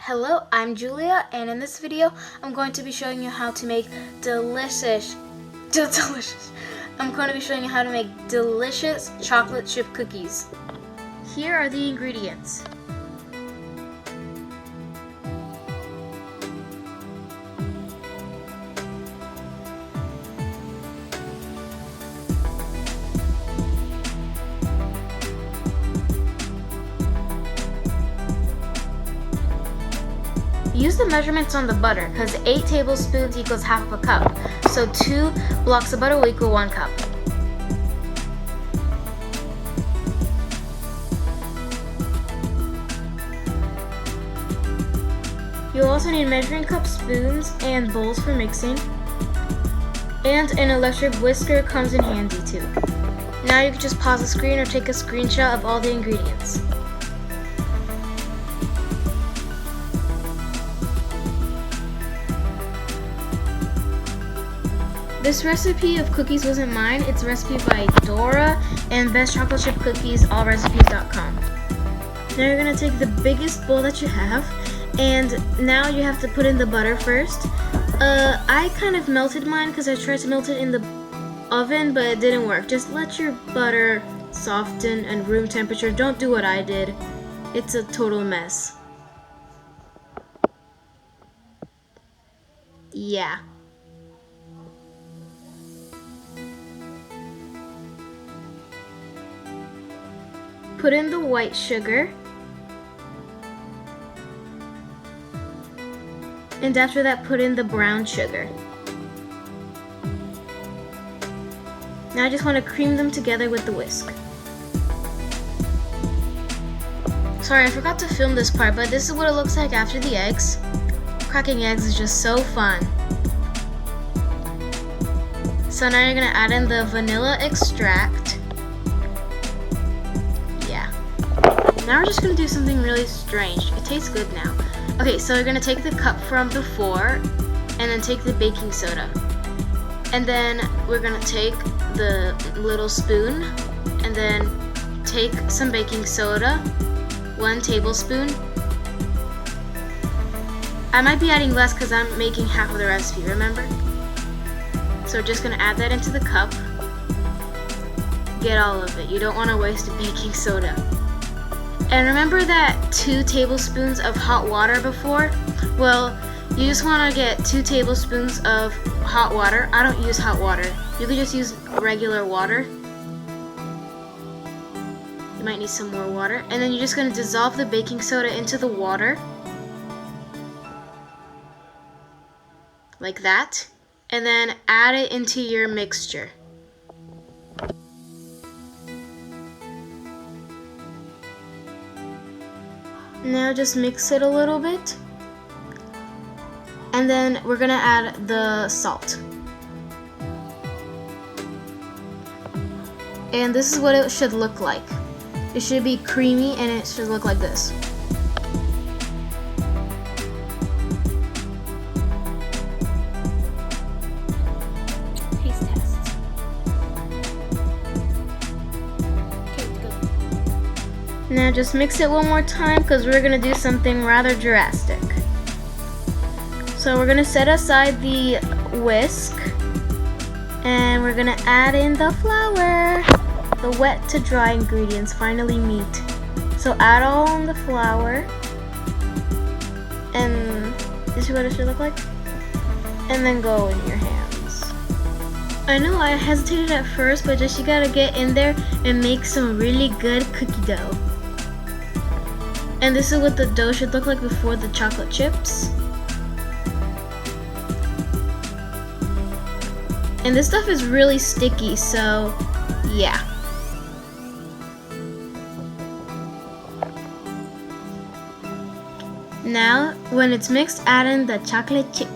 Hello, I'm Julia, and in this video, I'm going to be showing you how to make delicious chocolate chip cookies. Here are the ingredients. Use the measurements on the butter, because 8 tablespoons equals half a cup. So 2 blocks of butter will equal 1 cup. You'll also need measuring cup, spoons, and bowls for mixing. And an electric whisker comes in handy too. Now you can just pause the screen or take a screenshot of all the ingredients. This recipe of cookies wasn't mine. It's a recipe by Dora and bestchocolatechipcookies.allrecipes.com. Now you're going to take the biggest bowl that you have, and now you have to put in the butter first. I kind of melted mine because I tried to melt it in the oven, but it didn't work. Just let your butter soften and room temperature. Don't do what I did. It's a total mess. Yeah. Put in the white sugar, and after that put in the brown sugar. Now I just want to cream them together with the whisk. Sorry, I forgot to film this part, but this is what it looks like after the eggs. Cracking eggs is just so fun. So now you're going to add in the vanilla extract. Now we're just going to do something really strange. It tastes good now. Okay, so we're going to take the cup from before and then take the baking soda. And then we're going to take the little spoon and then take some baking soda, 1 tablespoon. I might be adding less because I'm making half of the recipe, remember? So we're just going to add that into the cup. Get all of it. You don't want to waste baking soda. And remember that 2 tablespoons of hot water before? Well, you just want to get 2 tablespoons of hot water. I don't use hot water. You could just use regular water. You might need some more water. And then you're just going to dissolve the baking soda into the water. Like that. And then add it into your mixture. Now just mix it a little bit, and then we're gonna add the salt. And this is what it should look like. It should be creamy and it should look like this. Taste test. Now just mix it one more time because we're going to do something rather drastic. So we're going to set aside the whisk and we're going to add in the flour. The wet to dry ingredients finally meet. So add all in the flour, and this is what it should look like. And then go in your hands. I know I hesitated at first, but just you gotta get in there and make some really good cookie dough. And this is what the dough should look like before the chocolate chips. And this stuff is really sticky, so yeah. Now, when it's mixed, add in the chocolate chips.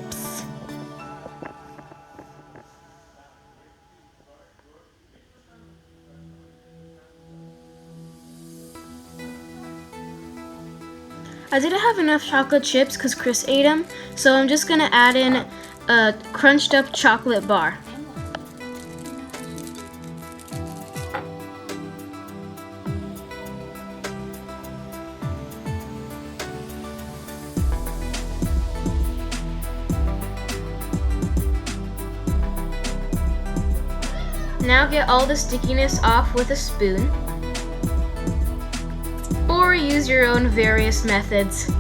I didn't have enough chocolate chips because Chris ate them, so I'm just gonna add in a crunched up chocolate bar. Now get all the stickiness off with a spoon, or use your own various methods.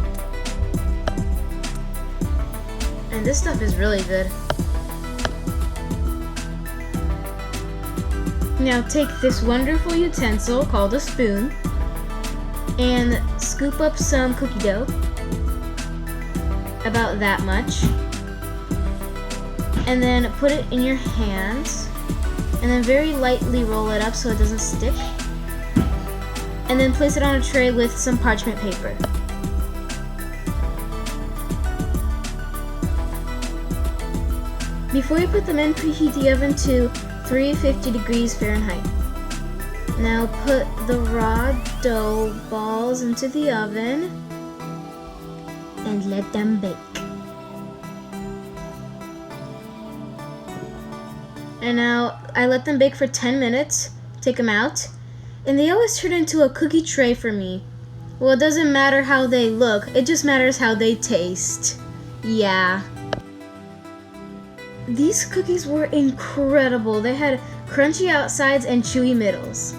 And this stuff is really good. Now take this wonderful utensil called a spoon and scoop up some cookie dough, about that much, and then put it in your hands and then very lightly roll it up so it doesn't stick, and then place it on a tray with some parchment paper. Before you put them in, preheat the oven to 350 degrees Fahrenheit. Now put the raw dough balls into the oven and let them bake. And now I let them bake for 10 minutes, take them out, and they always turn into a cookie tray for me. Well, it doesn't matter how they look, it just matters how they taste. Yeah. These cookies were incredible. They had crunchy outsides and chewy middles.